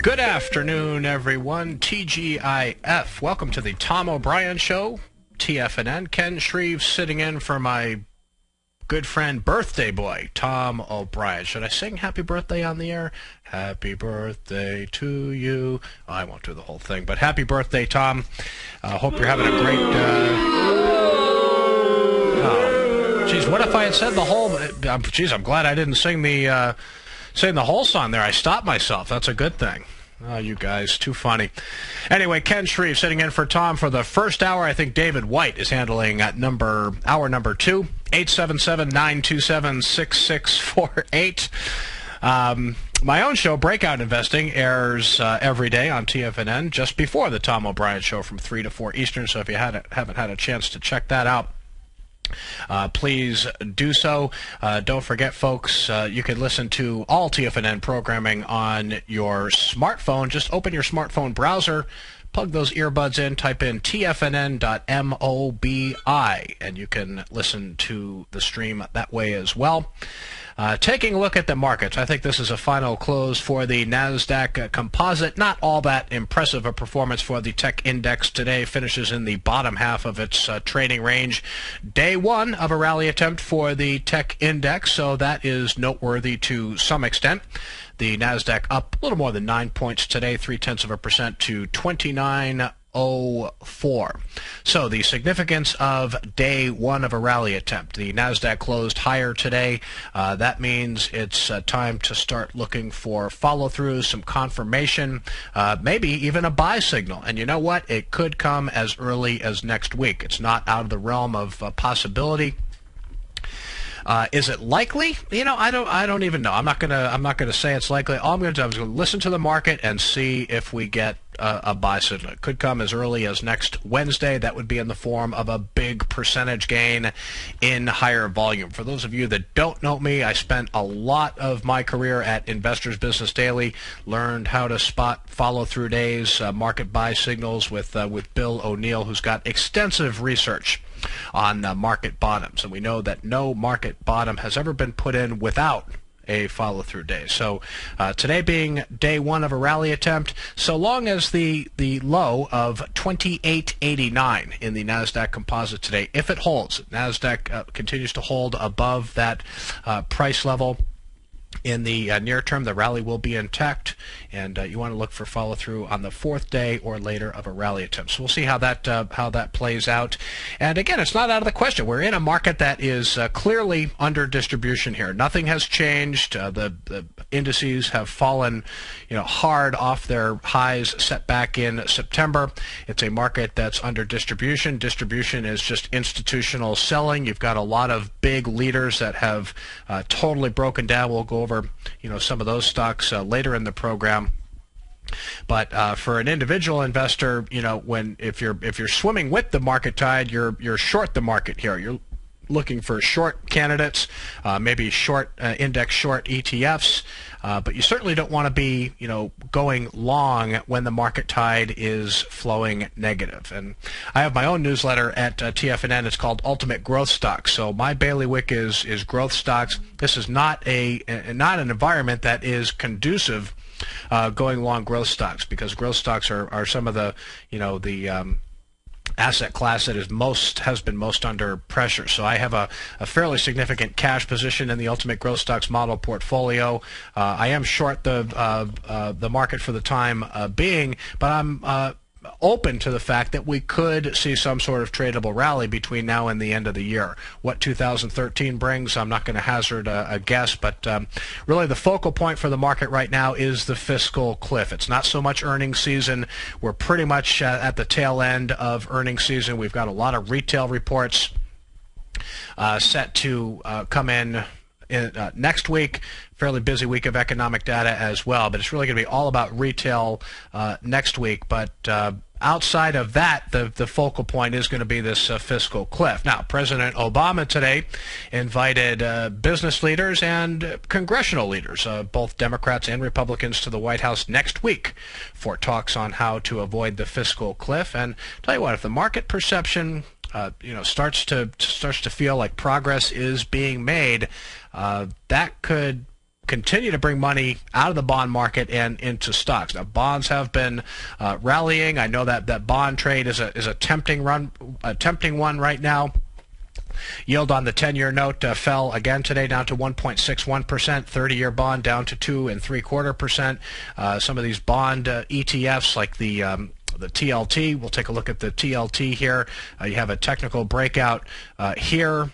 Good afternoon, everyone. TGIF. Welcome to the Tom O'Brien Show, TFNN. Ken Shreve sitting in for my good friend, birthday boy, Tom O'Brien. Should I sing happy birthday on the air? Happy birthday to you. Oh, I won't do the whole thing, but happy birthday, Tom. Hope you're having a great... Oh, geez, what if I had said the whole... Geez, I'm glad I didn't sing the whole song there. I stopped myself. That's a good thing. Oh, you guys, too funny. Anyway, Ken Shreve sitting in for Tom for the first hour. I think David White is handling hour number 2, 877-927-6648. My own show, Breakout Investing, airs every day on TFNN just before the Tom O'Brien Show from 3 to 4 Eastern. So if you haven't had a chance to check that out, please do so. Don't forget, folks, you can listen to all TFNN programming on your smartphone. Just open your smartphone browser, plug those earbuds in, type in tfnn.mobi, and you can listen to the stream that way as well. Taking a look at the markets, I think this is a final close for the NASDAQ composite. Not all that impressive a performance for the tech index today. Finishes in the bottom half of its trading range. Day one of a rally attempt for the tech index, so that is noteworthy to some extent. The NASDAQ up a little more than 9 points today, 0.3% to 29.04. So the significance of day one of a rally attempt. The NASDAQ closed higher today. That means it's time to start looking for follow-through, some confirmation, maybe even a buy signal. And you know what? It could come as early as next week. It's not out of the realm of possibility. Is it likely? You know, I don't even know. I'm not gonna say it's likely. All I'm gonna do is listen to the market and see if we get a buy signal. It could come as early as next Wednesday. That would be in the form of a big percentage gain in higher volume. For those of you that don't know me, I spent a lot of my career at Investors Business Daily, learned how to spot follow-through days, market buy signals with Bill O'Neill, who's got extensive research on market bottoms. And we know that no market bottom has ever been put in without a follow-through day. So today being day one of a rally attempt, so long as the low of 28.89 in the NASDAQ composite today, if it holds, NASDAQ continues to hold above that price level, in the near term, the rally will be intact, and you want to look for follow-through on the fourth day or later of a rally attempt. So we'll see how that plays out. And again, it's not out of the question. We're in a market that is clearly under distribution here. Nothing has changed. The indices have fallen, hard off their highs set back in September. It's a market that's under distribution. Distribution is just institutional selling. You've got a lot of big leaders that have totally broken down. We'll go over some of those stocks later in the program. But for an individual investor, if you're swimming with the market tide, you're short the market here. You're looking for short candidates, maybe short index short ETFs, but you certainly don't want to be going long when the market tide is flowing negative. And I have my own newsletter at TFNN. It's called Ultimate Growth Stocks. So my bailiwick is growth stocks. This is not an environment that is conducive going long growth stocks, because growth stocks are some of the asset class that has been most under pressure. So I have a fairly significant cash position in the Ultimate Growth Stocks model portfolio. I am short the market for the time being, but I'm open to the fact that we could see some sort of tradable rally between now and the end of the year. What 2013 brings, I'm not going to hazard a guess, but really the focal point for the market right now is the fiscal cliff. It's not so much earnings season. We're pretty much at the tail end of earnings season. We've got a lot of retail reports set to come in next week. Fairly busy week of economic data as well, but it's really going to be all about retail next week. But outside of that, the focal point is going to be this fiscal cliff. Now, President Obama today invited business leaders and congressional leaders, both Democrats and Republicans, to the White House next week for talks on how to avoid the fiscal cliff. And tell you what, if the market perception starts to feel like progress is being made, that could continue to bring money out of the bond market and into stocks. Now, bonds have been rallying. I know that bond trade is a tempting one right now. Yield on the 10-year note fell again today down to 1.61%. 30-year bond down to 2.75%. Some of these bond ETFs like the TLT. We'll take a look at the TLT here. You have a technical breakout here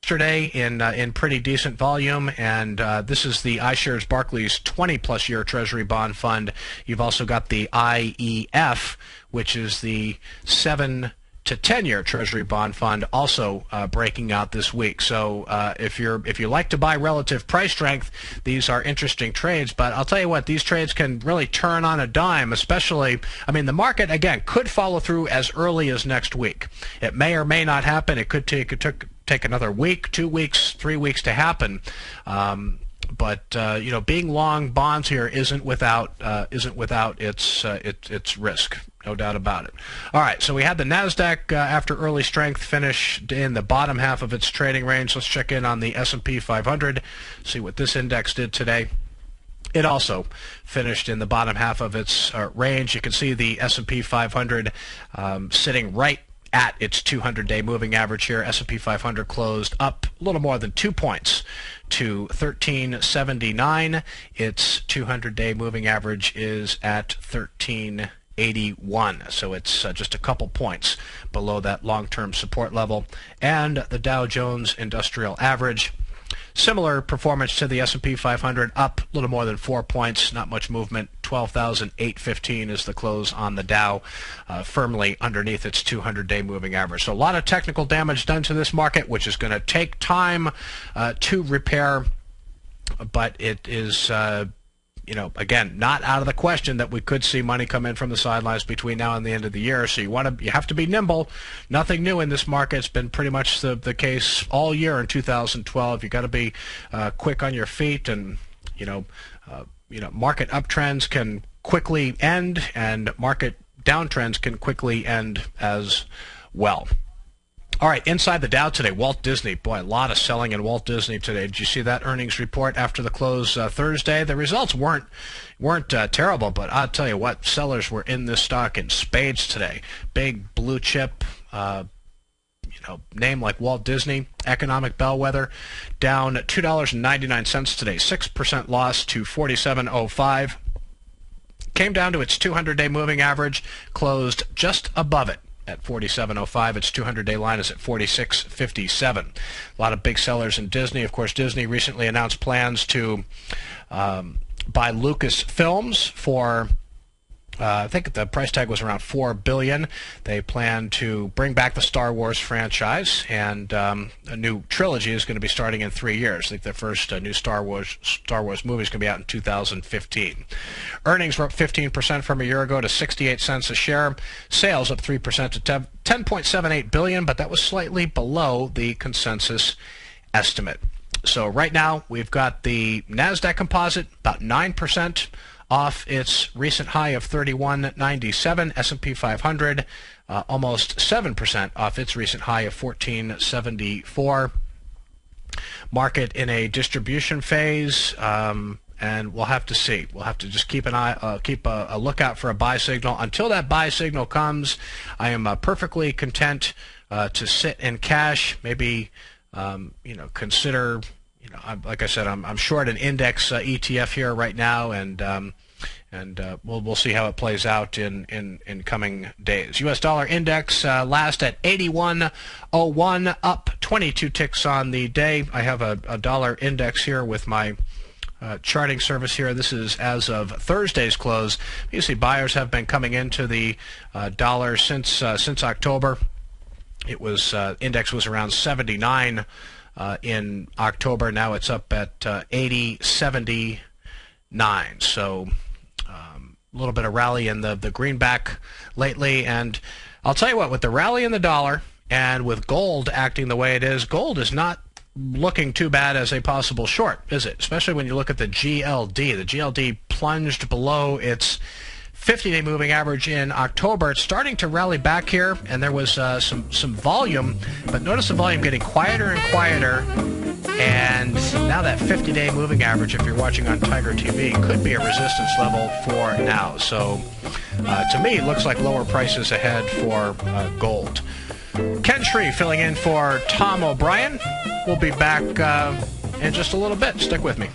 yesterday in pretty decent volume, and this is the iShares Barclays 20-plus year Treasury bond fund. You've also got the IEF, which is the 7 to 10-year Treasury bond fund, also breaking out this week. So if you like to buy relative price strength, these are interesting trades. But I'll tell you what, these trades can really turn on a dime, especially, I mean, the market, again, could follow through as early as next week. It may or may not happen. It could take another week, 2 weeks, 3 weeks to happen. But you know, being long bonds here isn't without its risk, no doubt about it. All right, so we had the Nasdaq after early strength finished in the bottom half of its trading range. Let's check in on the S&P 500, see what this index did today. It also finished in the bottom half of its range. You can see the S&P 500 sitting right at its 200-day moving average here. S&P 500 closed up a little more than 2 points to 1379. Its 200-day moving average is at 1381. So it's just a couple points below that long-term support level. And the Dow Jones Industrial Average, similar performance to the S&P 500, up a little more than 4 points, not much movement. 12,815 is the close on the Dow, firmly underneath its 200-day moving average. So a lot of technical damage done to this market, which is going to take time to repair, but it is you know, again, not out of the question that we could see money come in from the sidelines between now and the end of the year. So you have to be nimble. Nothing new in this market. It's been pretty much the case all year in 2012. You got to be quick on your feet, and you know, market uptrends can quickly end, and market downtrends can quickly end as well. All right, inside the Dow today, Walt Disney. Boy, a lot of selling in Walt Disney today. Did you see that earnings report after the close Thursday? The results weren't terrible, but I'll tell you what, sellers were in this stock in spades today. Big blue chip, name like Walt Disney, economic bellwether, down $2.99 today, 6% loss to $47.05. Came down to its 200-day moving average, closed just above it at 47.05. Its 200-day line is at 46.57. A lot of big sellers in Disney. Of course, Disney recently announced plans to buy Lucasfilms for I think the price tag was around $4 billion. They plan to bring back the Star Wars franchise, and a new trilogy is going to be starting in 3 years. I think the first new Star Wars movie is going to be out in 2015. Earnings were up 15% from a year ago to 68 cents a share. Sales up 3% to $10.78 billion, but that was slightly below the consensus estimate. So right now we've got the Nasdaq Composite about 9% off its recent high of 31.97. S&P 500 almost 7% off its recent high of 14.74. Market in a distribution phase, and we'll have to see. We'll have to just keep a lookout for a buy signal. Until that buy signal comes, I am perfectly content to sit in cash. Maybe consider. Like I said, I'm short an index ETF here right now, and we'll see how it plays out in coming days. U.S. dollar index last at 81.01, up 22 ticks on the day. I have a dollar index here with my charting service here. This is as of Thursday's close. You see, buyers have been coming into the dollar since October. It was index was around 79. In October. Now it's up at 80.79. So a little bit of rally in the greenback lately. And I'll tell you what, with the rally in the dollar and with gold acting the way it is, gold is not looking too bad as a possible short, is it? Especially when you look at the GLD. The GLD plunged below its 50-day moving average in October. It's starting to rally back here, and there was some volume, but notice the volume getting quieter and quieter And now that 50-day moving average, if you're watching on Tiger TV, could be a resistance level for now. So to me, it looks like lower prices ahead for gold. Ken Shreve filling in for Tom O'Brien. We'll be back in just a little bit. Stick with me.